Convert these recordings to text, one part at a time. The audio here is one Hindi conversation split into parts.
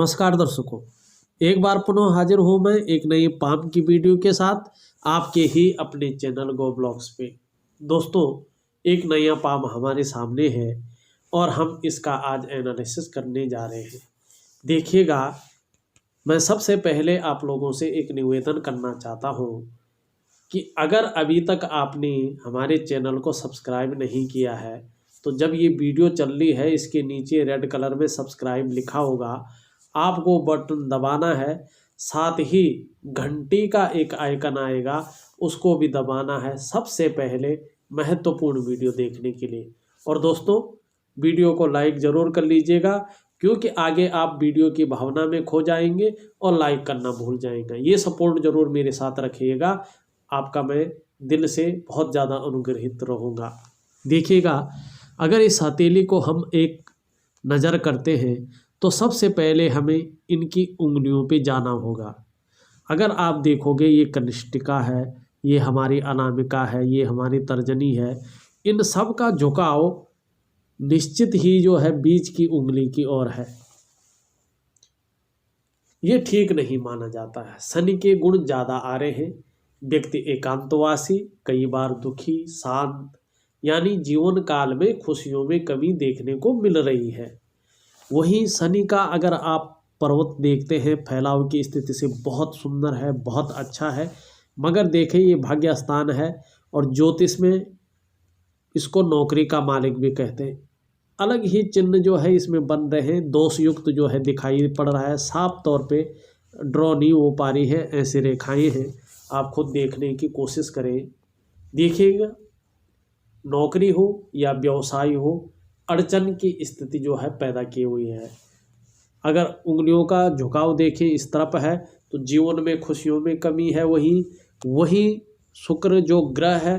नमस्कार दर्शकों, एक बार पुनः हाजिर हूँ मैं एक नई पाम की वीडियो के साथ आपके ही अपने चैनल गो ब्लॉग्स पे। दोस्तों, एक नया पाम हमारे सामने है और हम इसका आज एनालिसिस करने जा रहे हैं। देखिएगा, मैं सबसे पहले आप लोगों से एक निवेदन करना चाहता हूँ कि अगर अभी तक आपने हमारे चैनल को सब्सक्राइब नहीं किया है तो जब ये वीडियो चल रही है इसके नीचे रेड कलर में सब्सक्राइब लिखा होगा, आपको बटन दबाना है। साथ ही घंटी का एक आइकन आएगा, उसको भी दबाना है सबसे पहले महत्वपूर्ण वीडियो देखने के लिए। और दोस्तों, वीडियो को लाइक ज़रूर कर लीजिएगा क्योंकि आगे आप वीडियो की भावना में खो जाएंगे और लाइक करना भूल जाएंगे। ये सपोर्ट ज़रूर मेरे साथ रखिएगा, आपका मैं दिल से बहुत ज़्यादा अनुग्रहित रहूँगा। देखिएगा, अगर इस हथेली को हम एक नज़र करते हैं तो सबसे पहले हमें इनकी उंगलियों पे जाना होगा। अगर आप देखोगे, ये कनिष्ठिका है, ये हमारी अनामिका है, ये हमारी तर्जनी है। इन सब का झुकाव निश्चित ही जो है बीच की उंगली की ओर है। ये ठीक नहीं माना जाता है। शनि के गुण ज़्यादा आ रहे हैं। व्यक्ति एकांतवासी, कई बार दुखी, शांत, यानी जीवन काल में खुशियों में कमी देखने को मिल रही है। वहीं शनि का अगर आप पर्वत देखते हैं, फैलाव की स्थिति से बहुत सुंदर है, बहुत अच्छा है। मगर देखें, ये भाग्य स्थान है और ज्योतिष में इसको नौकरी का मालिक भी कहते हैं। अलग ही चिन्ह जो है इसमें बन रहे हैं, दोष युक्त जो है दिखाई पड़ रहा है। साफ तौर पे ड्रॉ नहीं हो पा रही है, ऐसी रेखाएं हैं। आप खुद देखने की कोशिश करें। देखिएगा, नौकरी हो या व्यवसाय हो, अड़चन की स्थिति जो है पैदा की हुई है। अगर उंगलियों का झुकाव देखें इस तरफ है तो जीवन में खुशियों में कमी है। वही शुक्र जो ग्रह है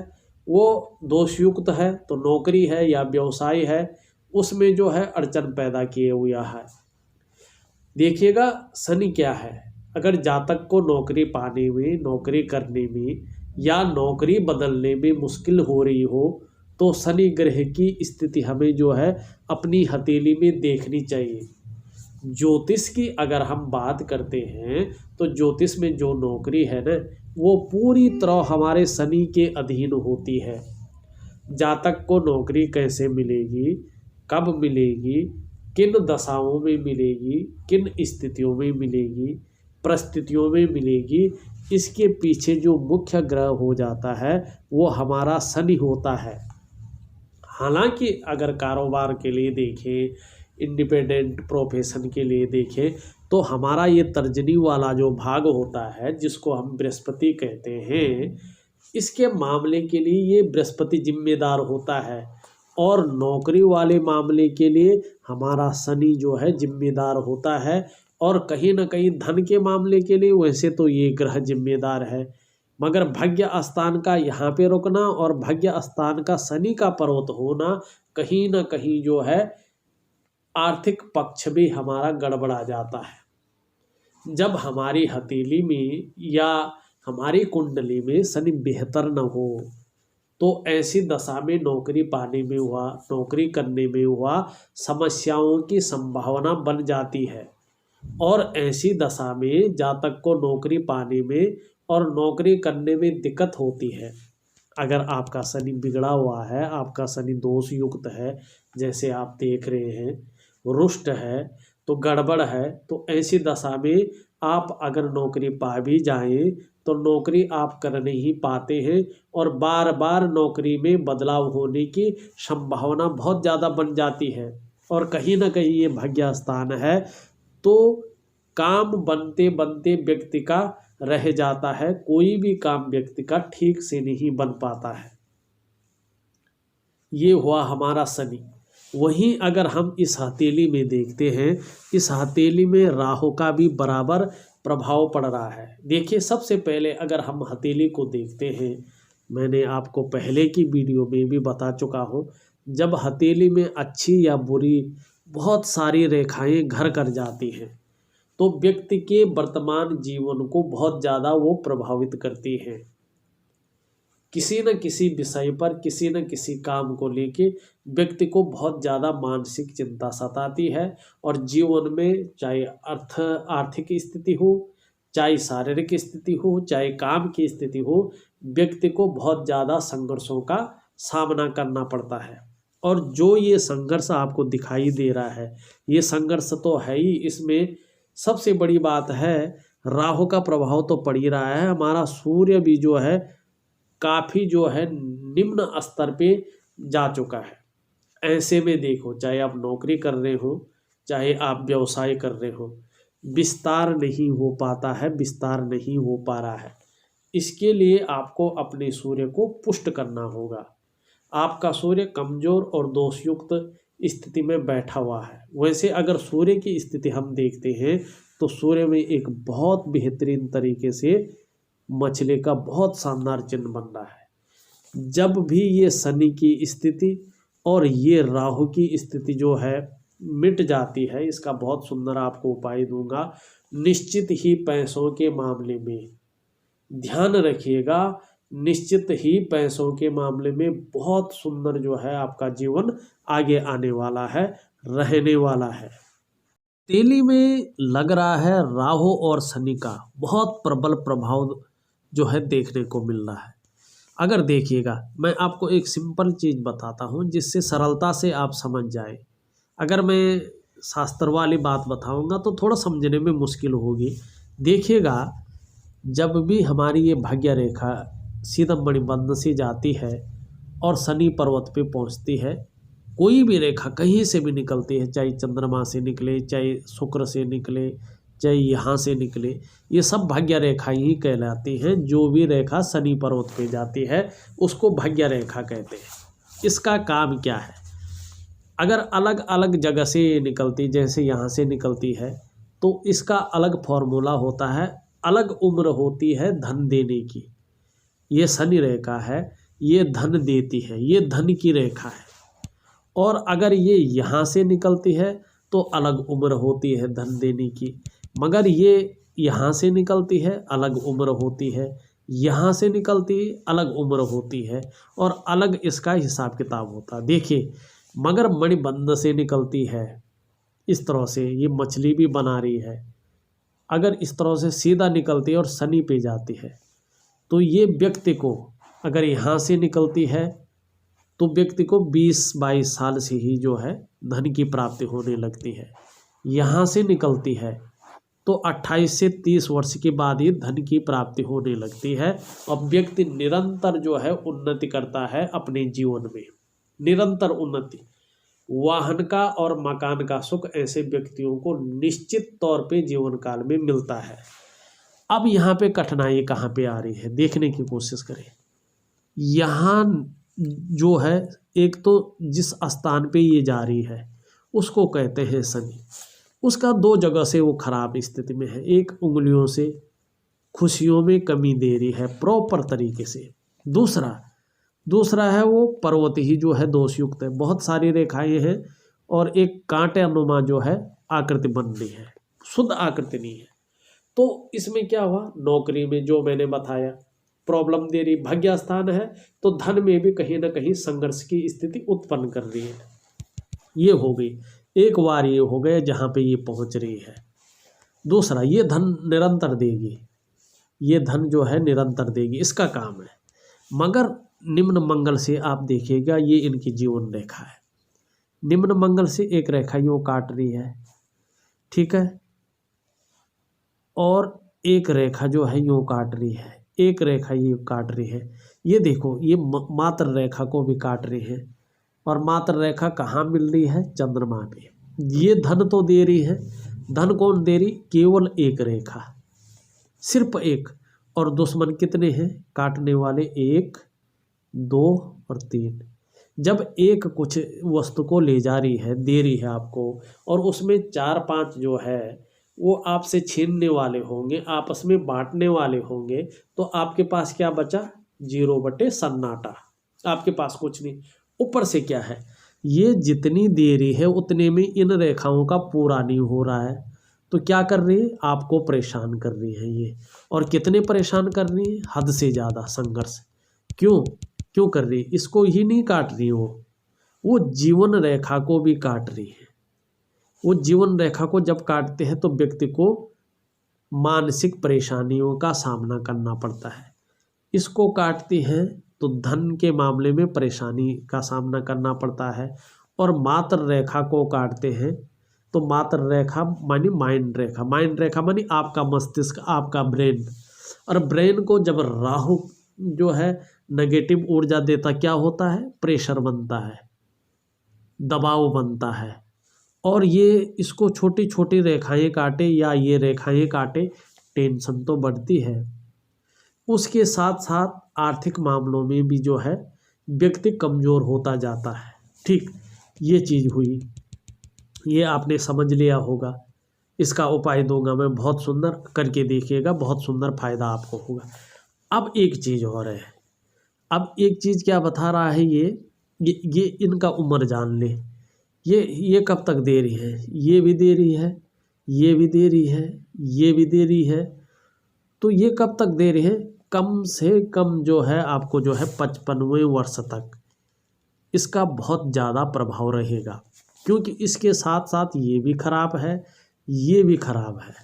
वो दोषयुक्त है, तो नौकरी है या व्यवसाय है उसमें जो है अड़चन पैदा किए हुआ है। देखिएगा, शनि क्या है, अगर जातक को नौकरी पाने में, नौकरी करने में या नौकरी बदलने में मुश्किल हो रही हो तो शनि ग्रह की स्थिति हमें जो है अपनी हथेली में देखनी चाहिए। ज्योतिष की अगर हम बात करते हैं तो ज्योतिष में जो नौकरी है ना, वो पूरी तरह हमारे शनि के अधीन होती है। जातक को नौकरी कैसे मिलेगी, कब मिलेगी, किन दशाओं में मिलेगी, किन स्थितियों में मिलेगी, परिस्थितियों में मिलेगी, इसके पीछे जो मुख्य ग्रह हो जाता है वो हमारा शनि होता है। हालांकि अगर कारोबार के लिए देखें, इंडिपेंडेंट प्रोफेशन के लिए देखें तो हमारा ये तर्जनी वाला जो भाग होता है जिसको हम बृहस्पति कहते हैं, इसके मामले के लिए ये बृहस्पति जिम्मेदार होता है और नौकरी वाले मामले के लिए हमारा शनि जो है जिम्मेदार होता है। और कहीं ना कहीं धन के मामले के लिए वैसे तो ये ग्रह जिम्मेदार है, मगर भाग्य स्थान का यहाँ पे रुकना और भाग्य स्थान का शनि का पर्वत होना कहीं ना कहीं जो है आर्थिक पक्ष भी हमारा गड़बड़ा जाता है। जब हमारी हथेली में या हमारी कुंडली में शनि बेहतर न हो तो ऐसी दशा में नौकरी पाने में हुआ, नौकरी करने में हुआ समस्याओं की संभावना बन जाती है। और ऐसी दशा में जातक को नौकरी पाने में और नौकरी करने में दिक्कत होती है। अगर आपका शनि बिगड़ा हुआ है, आपका शनि दोष युक्त है, जैसे आप देख रहे हैं, रुष्ट है तो गड़बड़ है, तो ऐसी दशा में आप अगर नौकरी पा भी जाएं तो नौकरी आप कर नहीं पाते हैं और बार बार नौकरी में बदलाव होने की संभावना बहुत ज़्यादा बन जाती है। और कहीं ना कहीं ये भाग्य स्थान है तो काम बनते बनते व्यक्ति का रह जाता है, कोई भी काम व्यक्ति का ठीक से नहीं बन पाता है। ये हुआ हमारा शनि। वहीं अगर हम इस हथेली में देखते हैं, इस हथेली में राहु का भी बराबर प्रभाव पड़ रहा है। देखिए, सबसे पहले अगर हम हथेली को देखते हैं, मैंने आपको पहले की वीडियो में भी बता चुका हूँ, जब हथेली में अच्छी या बुरी बहुत सारी रेखाएं घर कर जाती हैं तो व्यक्ति के वर्तमान जीवन को बहुत ज़्यादा वो प्रभावित करती हैं। किसी न किसी विषय पर, किसी न किसी काम को लेके व्यक्ति को बहुत ज़्यादा मानसिक चिंता सताती है। और जीवन में चाहे आर्थिक स्थिति हो, चाहे शारीरिक स्थिति हो, चाहे काम की स्थिति हो, व्यक्ति को बहुत ज़्यादा संघर्षों का सामना करना पड़ता है। और जो ये संघर्ष आपको दिखाई दे रहा है, ये संघर्ष तो है ही, इसमें सबसे बड़ी बात है राहु का प्रभाव तो पड़ ही रहा है। हमारा सूर्य भी जो है काफ़ी जो है निम्न स्तर पे जा चुका है। ऐसे में देखो, चाहे आप नौकरी कर रहे हो, चाहे आप व्यवसाय कर रहे हो, विस्तार नहीं हो पाता है, विस्तार नहीं हो पा रहा है। इसके लिए आपको अपने सूर्य को पुष्ट करना होगा। आपका सूर्य कमजोर और दोषयुक्त स्थिति में बैठा हुआ है। वैसे अगर सूर्य की स्थिति हम देखते हैं तो सूर्य में एक बहुत बेहतरीन तरीके से मछली का बहुत शानदार चिन्ह बन रहा है। जब भी ये शनि की स्थिति और ये राहु की स्थिति जो है मिट जाती है, इसका बहुत सुंदर आपको उपाय दूंगा। निश्चित ही पैसों के मामले में ध्यान रखिएगा, निश्चित ही पैसों के मामले में बहुत सुंदर जो है आपका जीवन आगे आने वाला है, रहने वाला है। तेली में लग रहा है राहु और शनि का बहुत प्रबल प्रभाव जो है देखने को मिल रहा है। अगर देखिएगा, मैं आपको एक सिंपल चीज़ बताता हूँ जिससे सरलता से आप समझ जाए। अगर मैं शास्त्र वाली बात बताऊँगा तो थोड़ा समझने में मुश्किल होगी। देखिएगा, जब भी हमारी ये भाग्य रेखा सीधा मणिबंध से जाती है और शनि पर्वत पे पहुंचती है, कोई भी रेखा कहीं से भी निकलती है, चाहे चंद्रमा से निकले, चाहे शुक्र से निकले, चाहे यहाँ से निकले, ये सब भाग्य रेखा ही कहलाती हैं। जो भी रेखा शनि पर्वत पे जाती है उसको भाग्य रेखा कहते हैं। इसका काम क्या है? अगर अलग अलग जगह से ये निकलती, जैसे यहाँ से निकलती है, तो इसका अलग फॉर्मूला होता है, अलग उम्र होती है धन देने की। ये शनि रेखा है, ये धन देती है, ये धन की रेखा है। और अगर ये यहाँ से निकलती है तो अलग उम्र होती है धन देने की, मगर ये यहाँ से निकलती है अलग उम्र होती है, यहाँ से निकलती है अलग उम्र होती है, और अलग इसका हिसाब किताब होता है। देखिए, मगर मणिबंध से निकलती है, इस तरह से ये मछली भी बना रही है। अगर इस तरह से सीधा निकलती है और शनि पे जाती है तो ये व्यक्ति को, अगर यहाँ से निकलती है तो व्यक्ति को 20-22 साल से ही जो है धन की प्राप्ति होने लगती है। यहाँ से निकलती है तो 28 से 30 वर्ष के बाद ही धन की प्राप्ति होने लगती है। और व्यक्ति निरंतर जो है उन्नति करता है अपने जीवन में, निरंतर उन्नति। वाहन का और मकान का सुख ऐसे व्यक्तियों को निश्चित तौर पे जीवन काल में मिलता है। अब यहाँ पे कठिनाई कहाँ पे आ रही है, देखने की कोशिश करें। यहाँ जो है, एक तो जिस स्थान पे ये जा रही है उसको कहते हैं शनि। उसका 2 जगह से वो खराब स्थिति में है। एक, उंगलियों से खुशियों में कमी दे रही है प्रॉपर तरीके से। दूसरा है वो पर्वत ही जो है दोषयुक्त है, बहुत सारी रेखाएं हैं और एक कांटे अनुमा जो है आकृति बन रही है, शुद्ध आकृति नहीं है। तो इसमें क्या हुआ, नौकरी में जो मैंने बताया प्रॉब्लम दे रही, भाग्य स्थान है तो धन में भी कहीं ना कहीं संघर्ष की स्थिति उत्पन्न कर रही है। ये हो गई एक बार, ये हो गया जहाँ पे ये पहुँच रही है। दूसरा, ये धन निरंतर देगी, ये धन जो है निरंतर देगी, इसका काम है। मगर निम्न मंगल से आप देखिएगा, ये इनकी जीवन रेखा है। निम्न मंगल से एक रेखा यूँ काट रही है, ठीक है, और एक रेखा जो है यूँ काट रही है, एक रेखा ये काट रही है। ये देखो, ये मात्र रेखा को भी काट रही है, और मात्र रेखा कहाँ मिल रही है, चंद्रमा पे। ये धन तो दे रही है, धन कौन दे रही, केवल एक रेखा, सिर्फ एक। और दुश्मन कितने हैं काटने वाले, 1, 2 और 3। जब एक कुछ वस्तु को ले जा रही है, दे रही है आपको, और उसमें 4-5 जो है वो आपसे छीनने वाले होंगे, आपस में बांटने वाले होंगे, तो आपके पास क्या बचा, 0 बटे सन्नाटा, आपके पास कुछ नहीं। ऊपर से क्या है, ये जितनी दे रही है उतने में इन रेखाओं का पूरा नहीं हो रहा है, तो क्या कर रही है, आपको परेशान कर रही है ये। और कितने परेशान कर रही है, हद से ज़्यादा संघर्ष। क्यों क्यों कर रही है? इसको ही नहीं काट रही वो जीवन रेखा को भी काट रही है। वो जीवन रेखा को जब काटते हैं तो व्यक्ति को मानसिक परेशानियों का सामना करना पड़ता है। इसको काटती हैं तो धन के मामले में परेशानी का सामना करना पड़ता है। और मात्र रेखा को काटते हैं तो मात्र रेखा मानी माइंड रेखा, माइंड रेखा मानी आपका मस्तिष्क, आपका ब्रेन। और ब्रेन को जब राहु जो है नेगेटिव ऊर्जा देता, क्या होता है? प्रेशर बनता है, दबाव बनता है। और ये इसको छोटी छोटी रेखाएं काटे या ये रेखाएं काटे, टेंशन तो बढ़ती है। उसके साथ साथ आर्थिक मामलों में भी जो है व्यक्ति कमज़ोर होता जाता है। ठीक, ये चीज़ हुई, ये आपने समझ लिया होगा। इसका उपाय दूंगा मैं, बहुत सुंदर करके देखिएगा, बहुत सुंदर फायदा आपको होगा। अब एक चीज़ और है, अब एक चीज़ क्या बता रहा है ये इनका उम्र जान ले। ये कब तक दे रही है? ये भी दे रही है, ये भी दे रही है, ये भी दे रही है। तो ये कब तक दे रही है? कम से कम जो है आपको जो है 55वें वर्ष तक इसका बहुत ज़्यादा प्रभाव रहेगा। क्योंकि इसके साथ साथ ये भी खराब है, ये भी खराब है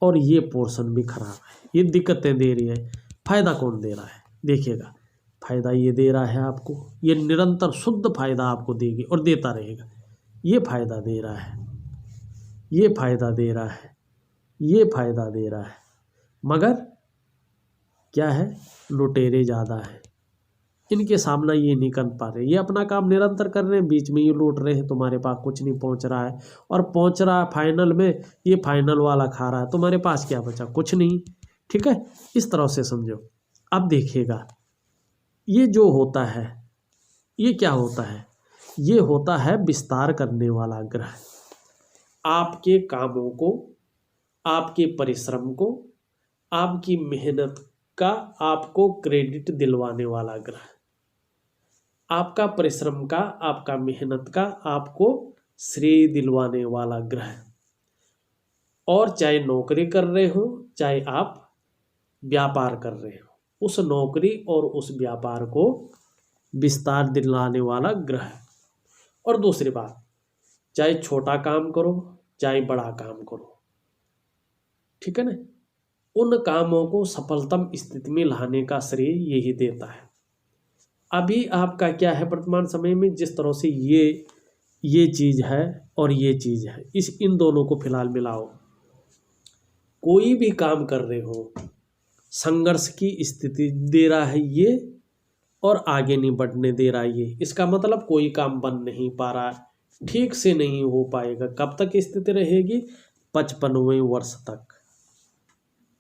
और ये पोर्शन भी खराब है। ये दिक्कतें दे रही है। फायदा कौन दे रहा है? देखिएगा, फायदा ये दे रहा है आपको, ये निरंतर शुद्ध फायदा आपको देगी और देता रहेगा। ये फायदा दे रहा है, ये फायदा दे रहा है, ये फायदा दे रहा है, मगर क्या है? लुटेरे ज़्यादा है, इनके सामना ये नहीं कर पा रहे। ये अपना काम निरंतर कर रहे हैं, बीच में ये लूट रहे हैं, तुम्हारे पास कुछ नहीं पहुंच रहा है। और पहुंच रहा है फाइनल में, ये फाइनल वाला खा रहा है, तुम्हारे पास क्या बचा? कुछ नहीं। ठीक है, इस तरह से समझो। अब देखिएगा, ये जो होता है, ये क्या होता है? ये होता है विस्तार करने वाला ग्रह। आपके कामों को, आपके परिश्रम को, आपकी मेहनत का आपको क्रेडिट दिलवाने वाला ग्रह। आपका परिश्रम का, आपका मेहनत का आपको श्रेय दिलवाने वाला ग्रह। और चाहे नौकरी कर रहे हो, चाहे आप व्यापार कर रहे हो, उस नौकरी और उस व्यापार को विस्तार दिलाने वाला ग्रह। और दूसरी बात, चाहे छोटा काम करो चाहे बड़ा काम करो, ठीक है ना, उन कामों को सफलतम स्थिति में लाने का श्रेय यही देता है। अभी आपका क्या है, वर्तमान समय में जिस तरह से ये चीज़ है और ये चीज़ है, इन दोनों को फिलहाल मिलाओ। कोई भी काम कर रहे हो, संघर्ष की स्थिति दे रहा है ये और आगे नहीं बढ़ने दे रहा है ये। इसका मतलब कोई काम बन नहीं पा रहा, ठीक से नहीं हो पाएगा। कब तक स्थिति रहेगी? 55वें वर्ष तक।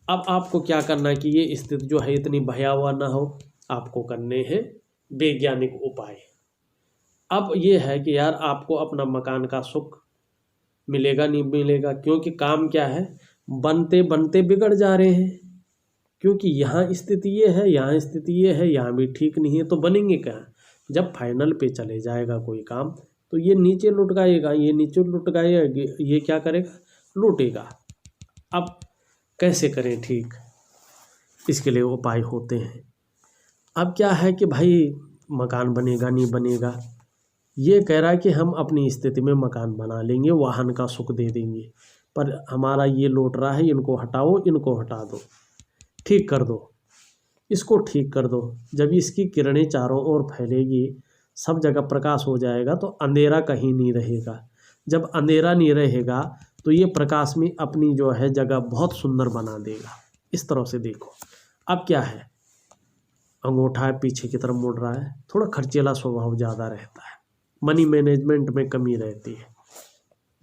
अब आपको क्या करना है कि ये स्थिति जो है इतनी भयावह ना हो, आपको करने हैं वैज्ञानिक उपाय। अब ये है कि यार आपको अपना मकान का सुख मिलेगा नहीं मिलेगा, क्योंकि काम क्या है, बनते बनते बिगड़ जा रहे हैं। क्योंकि यहाँ स्थिति ये है, यहाँ स्थिति ये है, यहाँ भी ठीक नहीं है, तो बनेंगे क्या? जब फाइनल पे चले जाएगा कोई काम तो ये नीचे लुट गाएगा, ये नीचे लुट गाएगा, ये क्या करेगा? लूटेगा। अब कैसे करें ठीक? इसके लिए उपाय होते हैं। अब क्या है कि भाई मकान बनेगा नहीं बनेगा, ये कह रहा है कि हम अपनी स्थिति में मकान बना लेंगे, वाहन का सुख दे देंगे, पर हमारा ये लौट रहा है, इनको हटाओ, इनको हटा दो, ठीक कर दो, इसको ठीक कर दो। जब इसकी किरणें चारों ओर फैलेगी, सब जगह प्रकाश हो जाएगा, तो अंधेरा कहीं नहीं रहेगा। जब अंधेरा नहीं रहेगा तो ये प्रकाश में अपनी जो है जगह बहुत सुंदर बना देगा। इस तरह से देखो। अब क्या है, अंगूठा है पीछे की तरफ मुड़ रहा है, थोड़ा खर्चीला स्वभाव ज़्यादा रहता है, मनी मैनेजमेंट में कमी रहती है।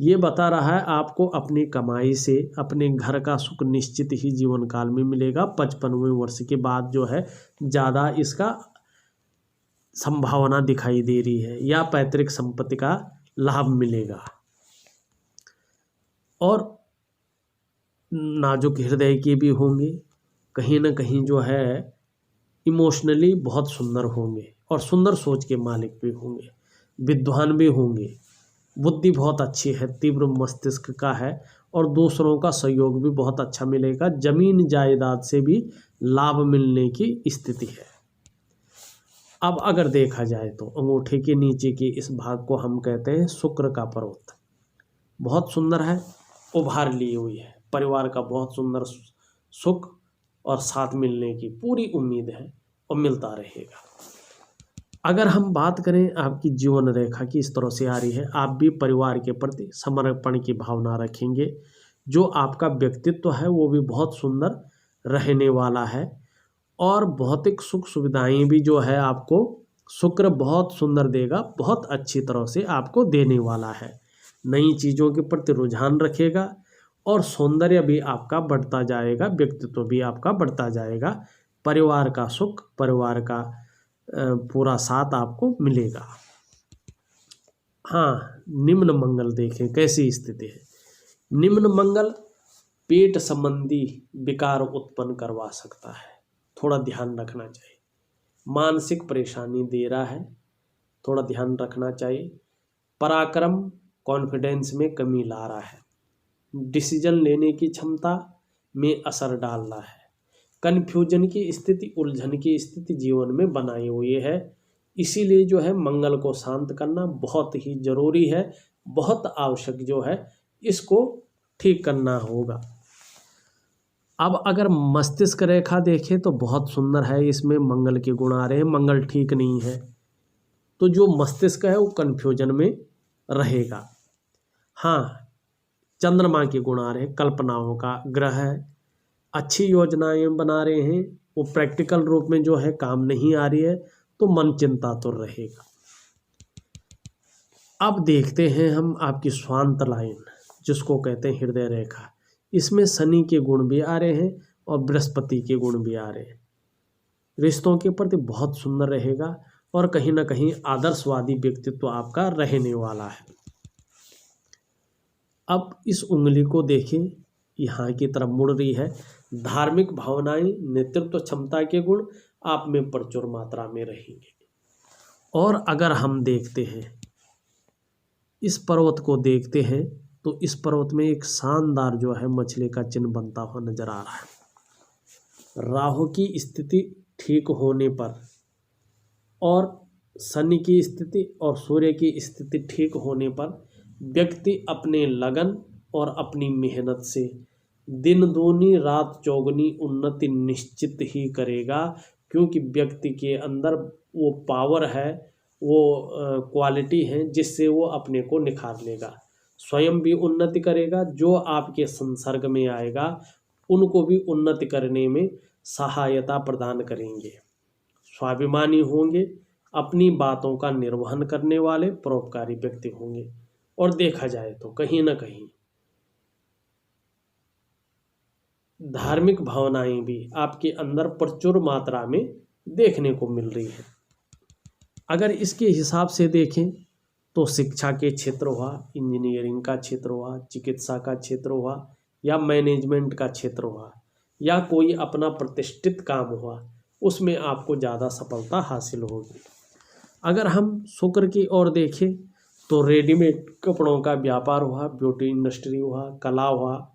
ये बता रहा है आपको अपनी कमाई से अपने घर का सुख निश्चित ही जीवन काल में मिलेगा। 55वें वर्ष के बाद जो है ज़्यादा इसका संभावना दिखाई दे रही है, या पैतृक संपत्ति का लाभ मिलेगा। और नाजुक हृदय के भी होंगे, कहीं ना कहीं जो है इमोशनली बहुत सुंदर होंगे और सुंदर सोच के मालिक भी होंगे, विद्वान भी होंगे, बुद्धि बहुत अच्छी है, तीव्र मस्तिष्क का है, और दूसरों का सहयोग भी बहुत अच्छा मिलेगा। जमीन जायदाद से भी लाभ मिलने की स्थिति है। अब अगर देखा जाए तो अंगूठे के नीचे के इस भाग को हम कहते हैं शुक्र का पर्वत। बहुत सुंदर है, उभार ली हुई है, परिवार का बहुत सुंदर सुख और साथ मिलने की पूरी उम्मीद है और मिलता रहेगा। अगर हम बात करें आपकी जीवन रेखा की, इस तरह से आ रही है, आप भी परिवार के प्रति समर्पण की भावना रखेंगे। जो आपका व्यक्तित्व है वो भी बहुत सुंदर रहने वाला है और भौतिक सुख सुविधाएं भी जो है आपको शुक्र बहुत सुंदर देगा, बहुत अच्छी तरह से आपको देने वाला है। नई चीज़ों के प्रति रुझान रखेगा और सौंदर्य भी आपका बढ़ता जाएगा, व्यक्तित्व भी आपका बढ़ता जाएगा। परिवार का सुख, परिवार का पूरा साथ आपको मिलेगा। हाँ, निम्न मंगल देखें कैसी स्थिति है। निम्न मंगल पेट संबंधी विकार उत्पन्न करवा सकता है, थोड़ा ध्यान रखना चाहिए। मानसिक परेशानी दे रहा है, थोड़ा ध्यान रखना चाहिए। पराक्रम, कॉन्फिडेंस में कमी ला रहा है। डिसीजन लेने की क्षमता में असर डाल रहा है। कन्फ्यूजन की स्थिति, उलझन की स्थिति जीवन में बनाई हुई है। इसीलिए जो है मंगल को शांत करना बहुत ही जरूरी है, बहुत आवश्यक जो है, इसको ठीक करना होगा। अब अगर मस्तिष्क रेखा देखें तो बहुत सुंदर है, इसमें मंगल के गुण आ रहे हैं। मंगल ठीक नहीं है तो जो मस्तिष्क है वो कन्फ्यूजन में रहेगा। हाँ, चंद्रमा के गुण आ रहे हैं, कल्पनाओं का ग्रह है, अच्छी योजनाएं बना रहे हैं, वो प्रैक्टिकल रूप में जो है काम नहीं आ रही है तो मन चिंतातुर रहेगा। अब देखते हैं हम आपकी स्वांत लाइन, जिसको कहते हैं हृदय रेखा। इसमें शनि के गुण भी आ रहे हैं और बृहस्पति के गुण भी आ रहे हैं। रिश्तों के प्रति बहुत सुंदर रहेगा और कहीं ना कहीं आदर्शवादी व्यक्तित्व आपका रहने वाला है। अब इस उंगली को देखें, यहाँ की तरफ मुड़ रही है। धार्मिक भावनाएं, नेतृत्व क्षमता के गुण आप में प्रचुर मात्रा में रहेंगे। और अगर हम देखते हैं इस पर्वत को देखते हैं तो इस पर्वत में एक शानदार जो है मछली का चिन्ह बनता हुआ नजर आ रहा है। राहु की स्थिति ठीक होने पर और शनि की स्थिति और सूर्य की स्थिति ठीक होने पर व्यक्ति अपने लगन और अपनी मेहनत से दिन दूनी रात चौगुनी उन्नति निश्चित ही करेगा, क्योंकि व्यक्ति के अंदर वो पावर है, वो क्वालिटी है जिससे वो अपने को निखार लेगा। स्वयं भी उन्नति करेगा, जो आपके संसर्ग में आएगा उनको भी उन्नति करने में सहायता प्रदान करेंगे। स्वाभिमानी होंगे, अपनी बातों का निर्वहन करने वाले परोपकारी व्यक्ति होंगे। और देखा जाए तो कहीं ना कहीं धार्मिक भावनाएं भी आपके अंदर प्रचुर मात्रा में देखने को मिल रही है। अगर इसके हिसाब से देखें तो शिक्षा के क्षेत्र हुआ, इंजीनियरिंग का क्षेत्र हुआ, चिकित्सा का क्षेत्र हुआ, या मैनेजमेंट का क्षेत्र हुआ, या कोई अपना प्रतिष्ठित काम हुआ, उसमें आपको ज़्यादा सफलता हासिल होगी। अगर हम शुक्र की ओर देखें तो रेडीमेड कपड़ों का व्यापार हुआ, ब्यूटी इंडस्ट्री हुआ, कला हुआ,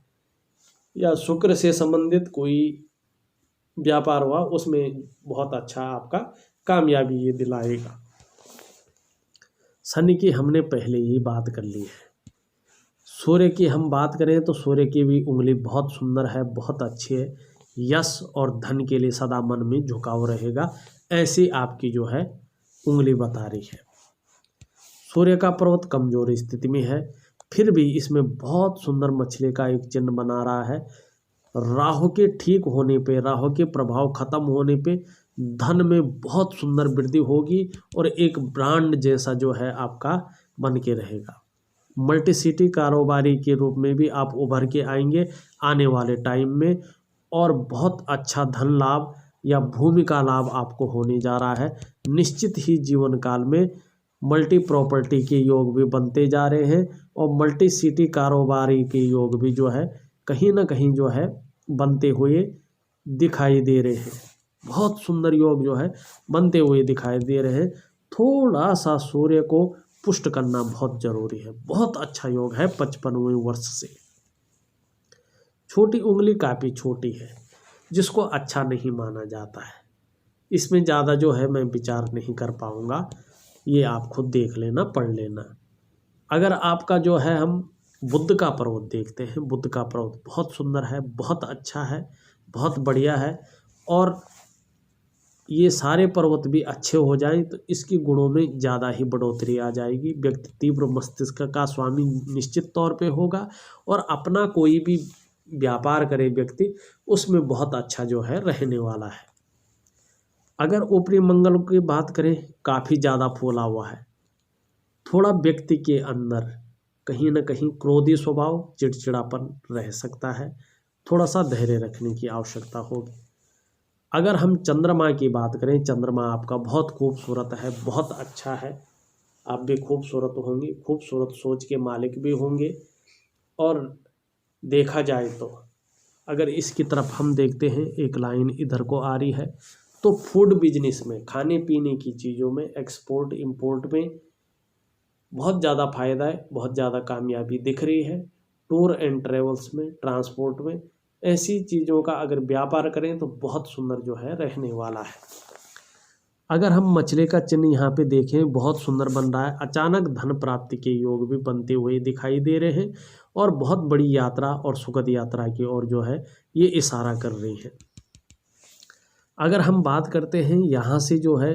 या शुक्र से संबंधित कोई व्यापार हुआ, उसमें बहुत अच्छा आपका कामयाबी ये दिलाएगा। शनि की हमने पहले ही बात कर ली है। सूर्य की हम बात करें तो सूर्य की भी उंगली बहुत सुंदर है, बहुत अच्छी है। यश और धन के लिए सदा मन में झुकाव रहेगा, ऐसी आपकी जो है उंगली बता रही है। सूर्य का पर्वत कमजोर स्थिति में है, फिर भी इसमें बहुत सुंदर मछली का एक चिन्ह बना रहा है। राहु के ठीक होने पे, राहु के प्रभाव खत्म होने पे धन में बहुत सुंदर वृद्धि होगी और एक ब्रांड जैसा जो है आपका बन के रहेगा। मल्टी सिटी कारोबारी के रूप में भी आप उभर के आएंगे आने वाले टाइम में, और बहुत अच्छा धन लाभ या भूमि का लाभ आपको होने जा रहा है। निश्चित ही जीवन काल में मल्टी प्रॉपर्टी के योग भी बनते जा रहे हैं और मल्टी सिटी कारोबारी के योग भी जो है कहीं ना कहीं जो है बनते हुए दिखाई दे रहे हैं। बहुत सुंदर योग जो है बनते हुए दिखाई दे रहे हैं। थोड़ा सा सूर्य को पुष्ट करना बहुत जरूरी है। बहुत अच्छा योग है 55वें वर्ष से। छोटी उंगली काफ़ी छोटी है, जिसको अच्छा नहीं माना जाता है। इसमें ज़्यादा जो है मैं विचार नहीं कर पाऊँगा, ये आप खुद देख लेना, पढ़ लेना। अगर आपका जो है हम बुध का पर्वत देखते हैं, बुध का पर्वत बहुत सुंदर है, बहुत अच्छा है, बहुत बढ़िया है, और ये सारे पर्वत भी अच्छे हो जाएं तो इसकी गुणों में ज़्यादा ही बढ़ोतरी आ जाएगी। व्यक्ति तीव्र मस्तिष्क का स्वामी निश्चित तौर पे होगा, और अपना कोई भी व्यापार करे व्यक्ति, उसमें बहुत अच्छा जो है रहने वाला है। अगर ऊपरी मंगल की बात करें, काफ़ी ज़्यादा फूला हुआ है, थोड़ा व्यक्ति के अंदर कहीं ना कहीं क्रोधी स्वभाव, चिड़चिड़ापन रह सकता है, थोड़ा सा धैर्य रखने की आवश्यकता होगी। अगर हम चंद्रमा की बात करें, चंद्रमा आपका बहुत खूबसूरत है, बहुत अच्छा है, आप भी खूबसूरत होंगे, खूबसूरत सोच के मालिक भी होंगे। और देखा जाए तो अगर इसकी तरफ हम देखते हैं, एक लाइन इधर को आ रही है, तो फूड बिजनेस में, खाने पीने की चीज़ों में, एक्सपोर्ट इंपोर्ट में बहुत ज़्यादा फायदा है, बहुत ज़्यादा कामयाबी दिख रही है। टूर एंड ट्रेवल्स में, ट्रांसपोर्ट में, ऐसी चीज़ों का अगर व्यापार करें तो बहुत सुंदर जो है रहने वाला है। अगर हम मछली का चिन्ह यहाँ पे देखें, बहुत सुंदर बन रहा है, अचानक धन प्राप्ति के योग भी बनते हुए दिखाई दे रहे हैं, और बहुत बड़ी यात्रा और सुखद यात्रा की ओर जो है ये इशारा कर रही है। अगर हम बात करते हैं, यहाँ से जो है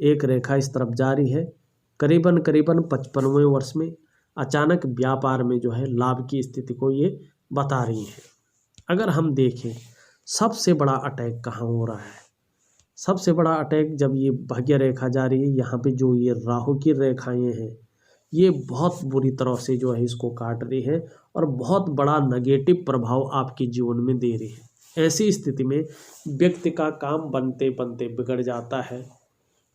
एक रेखा इस तरफ जा रही है, करीबन 55वें वर्ष में अचानक व्यापार में जो है लाभ की स्थिति को ये बता रही है। अगर हम देखें सबसे बड़ा अटैक कहाँ हो रहा है, सबसे बड़ा अटैक जब ये भाग्य रेखा जा रही है, यहाँ पे जो ये राहु की रेखाएं हैं, ये बहुत बुरी तरह से जो है इसको काट रही है, और बहुत बड़ा नेगेटिव प्रभाव आपके जीवन में दे रही है। ऐसी स्थिति में व्यक्ति का काम बनते बनते बिगड़ जाता है,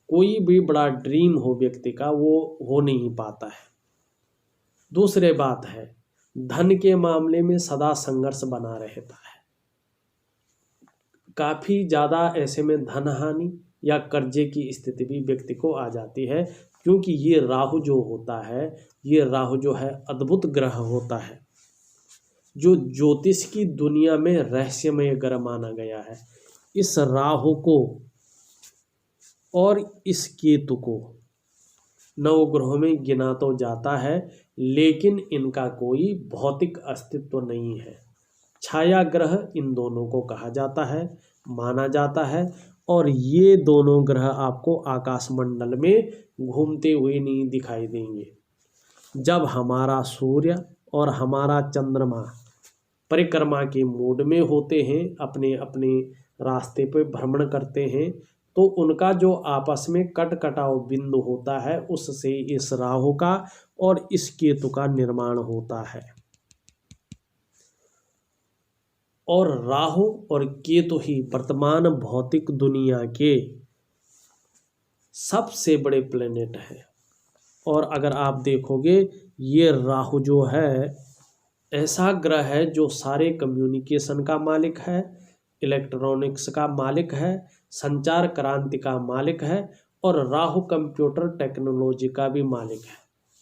कोई भी बड़ा ड्रीम हो व्यक्ति का, वो हो नहीं पाता है। दूसरी बात है, धन के मामले में सदा संघर्ष बना रहता है, काफ़ी ज़्यादा ऐसे में धन हानि या कर्जे की स्थिति भी व्यक्ति को आ जाती है, क्योंकि ये राहु जो होता है, ये राहु जो है अद्भुत ग्रह होता है, जो ज्योतिष की दुनिया में रहस्यमय ग्रह माना गया है। इस राहु को और इस केतु को नवग्रहों में गिना तो जाता है, लेकिन इनका कोई भौतिक अस्तित्व नहीं है। छाया ग्रह इन दोनों को कहा जाता है, माना जाता है, और ये दोनों ग्रह आपको आकाशमंडल में घूमते हुए नहीं दिखाई देंगे। जब हमारा सूर्य और हमारा चंद्रमा परिक्रमा के मूड में होते हैं, अपने अपने रास्ते पे भ्रमण करते हैं, तो उनका जो आपस में कटकटाव बिंदु होता है, उससे इस राहु का और इस केतु का निर्माण होता है। और राहु और केतु ही वर्तमान भौतिक दुनिया के सबसे बड़े प्लेनेट हैं। और अगर आप देखोगे, ये राहु जो है ऐसा ग्रह है जो सारे कम्युनिकेशन का मालिक है, इलेक्ट्रॉनिक्स का मालिक है, संचार क्रांति का मालिक है, और राहु कंप्यूटर टेक्नोलॉजी का भी मालिक है।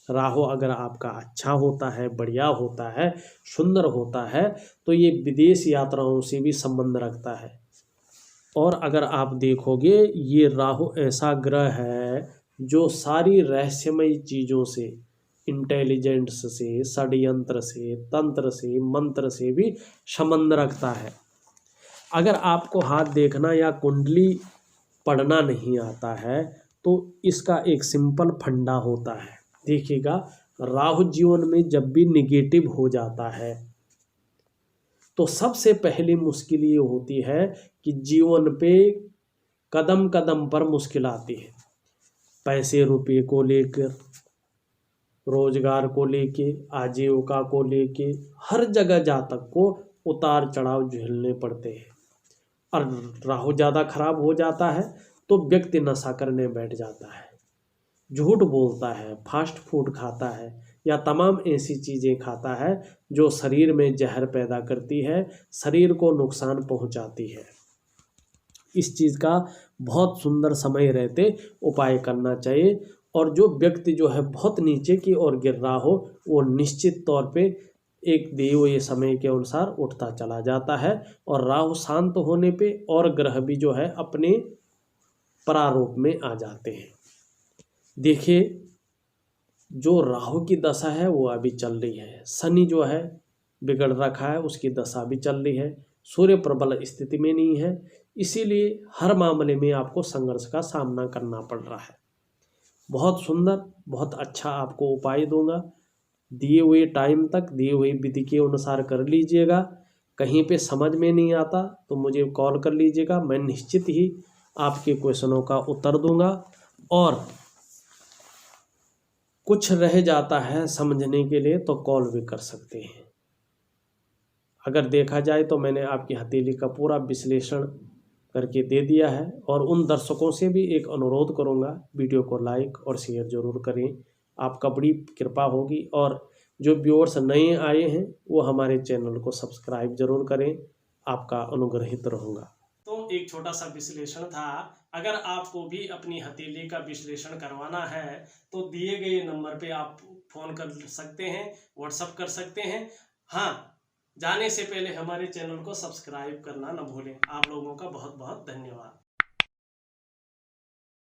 राहु अगर आपका अच्छा होता है, बढ़िया होता है, सुंदर होता है, तो ये विदेश यात्राओं से भी संबंध रखता है। और अगर आप देखोगे, ये राहु ऐसा ग्रह है जो सारी रहस्यमय चीज़ों से, इंटेलिजेंस से, षड्यंत्र से, तंत्र से, मंत्र से भी संबंध रखता है। अगर आपको हाथ देखना या कुंडली पढ़ना नहीं आता है, तो इसका एक सिंपल फंडा होता है। देखिएगा, राहु जीवन में जब भी निगेटिव हो जाता है, तो सबसे पहली मुश्किल ये होती है कि जीवन पे कदम कदम पर मुश्किल आती है। पैसे रुपये को लेकर, रोजगार को लेके, आजीविका को लेके, हर जगह जातक को उतार चढ़ाव झेलने पड़ते हैं। और राहु ज़्यादा खराब हो जाता है तो व्यक्ति नशा करने बैठ जाता है, झूठ बोलता है, फास्ट फूड खाता है, या तमाम ऐसी चीज़ें खाता है जो शरीर में जहर पैदा करती है, शरीर को नुकसान पहुंचाती है। इस चीज़ का बहुत सुंदर समय रहते उपाय करना चाहिए। और जो व्यक्ति जो है बहुत नीचे की ओर गिर रहा हो, वो निश्चित तौर पे एक दिए हुए समय के अनुसार उठता चला जाता है। और राहु शांत होने पे और ग्रह भी जो है अपने प्रारूप में आ जाते हैं। देखिए, जो राहु की दशा है वो अभी चल रही है, शनि जो है बिगड़ रखा है, उसकी दशा भी चल रही है, सूर्य प्रबल स्थिति में नहीं है, इसीलिए हर मामले में आपको संघर्ष का सामना करना पड़ रहा है। बहुत सुंदर, बहुत अच्छा आपको उपाय दूंगा, दिए हुए टाइम तक दिए हुए विधि के अनुसार कर लीजिएगा। कहीं पे समझ में नहीं आता तो मुझे कॉल कर लीजिएगा, मैं निश्चित ही आपके क्वेश्चनों का उत्तर दूंगा। और कुछ रह जाता है समझने के लिए तो कॉल भी कर सकते हैं। अगर देखा जाए तो मैंने आपकी हथेली का पूरा विश्लेषण करके दे दिया है। और उन दर्शकों से भी एक अनुरोध करूंगा, वीडियो को लाइक और शेयर जरूर करें, आपका बड़ी कृपा होगी। और जो व्यूअर्स नए आए हैं वो हमारे चैनल को सब्सक्राइब जरूर करें, आपका अनुग्रहित रहूँगा। तो एक छोटा सा विश्लेषण था। अगर आपको भी अपनी हथेली का विश्लेषण करवाना है तो दिए गए नंबर पे आप फ़ोन कर सकते हैं, व्हाट्सअप कर सकते हैं। हाँ, जाने से पहले हमारे चैनल को सब्सक्राइब करना न भूलें। आप लोगों का बहुत बहुत धन्यवाद।